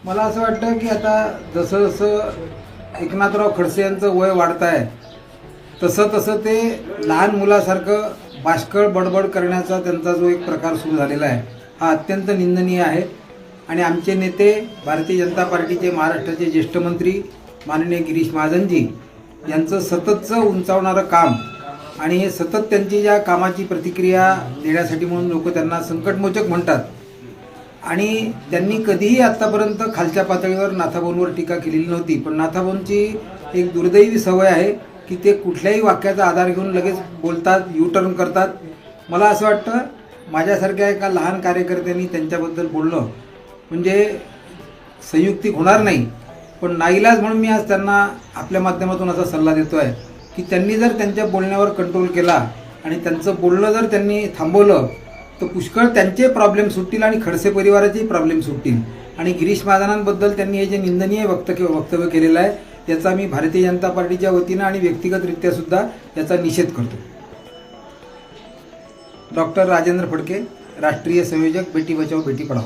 मला असं वाटतं की आता जसं जसं एकनाथराव खडसे यांचं वय वाढत आहे तसं तसं ते लहान मुलासारखं बाष्कळ बडबड करण्याचा त्यांचा जो एक प्रकार सुरू झालेला आहे हा अत्यंत निंदनीय आहे. आणि आमचे नेते भारतीय जनता पार्टीचे महाराष्ट्राचे ज्येष्ठ मंत्री माननीय गिरीश महाजनजी यांचं सततचं उंचावणारं काम आणि हे सतत त्यांची ज्या कामाची प्रतिक्रिया देण्यासाठी म्हणून लोक त्यांना संकटमोचक म्हणतात आणि त्यांनी कधीही आत्तापर्यंत खालच्या पातळीवर नाथाभाऊंवर टीका केलेली नव्हती. पण नाथाभाऊंची एक दुर्दैवी सवय आहे की ते कुठल्याही वाक्याचा आधार घेऊन लगेच बोलतात, यू टर्न करतात. मला असं वाटतं माझ्यासारख्या एका लहान कार्यकर्त्यांनी त्यांच्याबद्दल बोलणं म्हणजे संयुक्तिक होणार नाही. पण नाईलाज म्हणून मी आज त्यांना आपल्या माध्यमातून असा सल्ला देतो आहे की त्यांनी जर त्यांच्या बोलण्यावर कंट्रोल केला आणि त्यांचं बोलणं जर त्यांनी थांबवलं तर पुष्कळ त्यांचे प्रॉब्लेम सुटतील आणि खडसे परिवाराचेही प्रॉब्लेम सुटतील. आणि गिरीश महाजनांबद्दल त्यांनी हे जे निंदनीय वक्तव्य केलेलं आहे याचा मी भारतीय जनता पार्टीच्या वतीनं आणि व्यक्तिगतरित्या सुद्धा याचा निषेध करतो. डॉक्टर राजेंद्र फडके, राष्ट्रीय संयोजक, बेटी बचाओ बेटी पढाओ.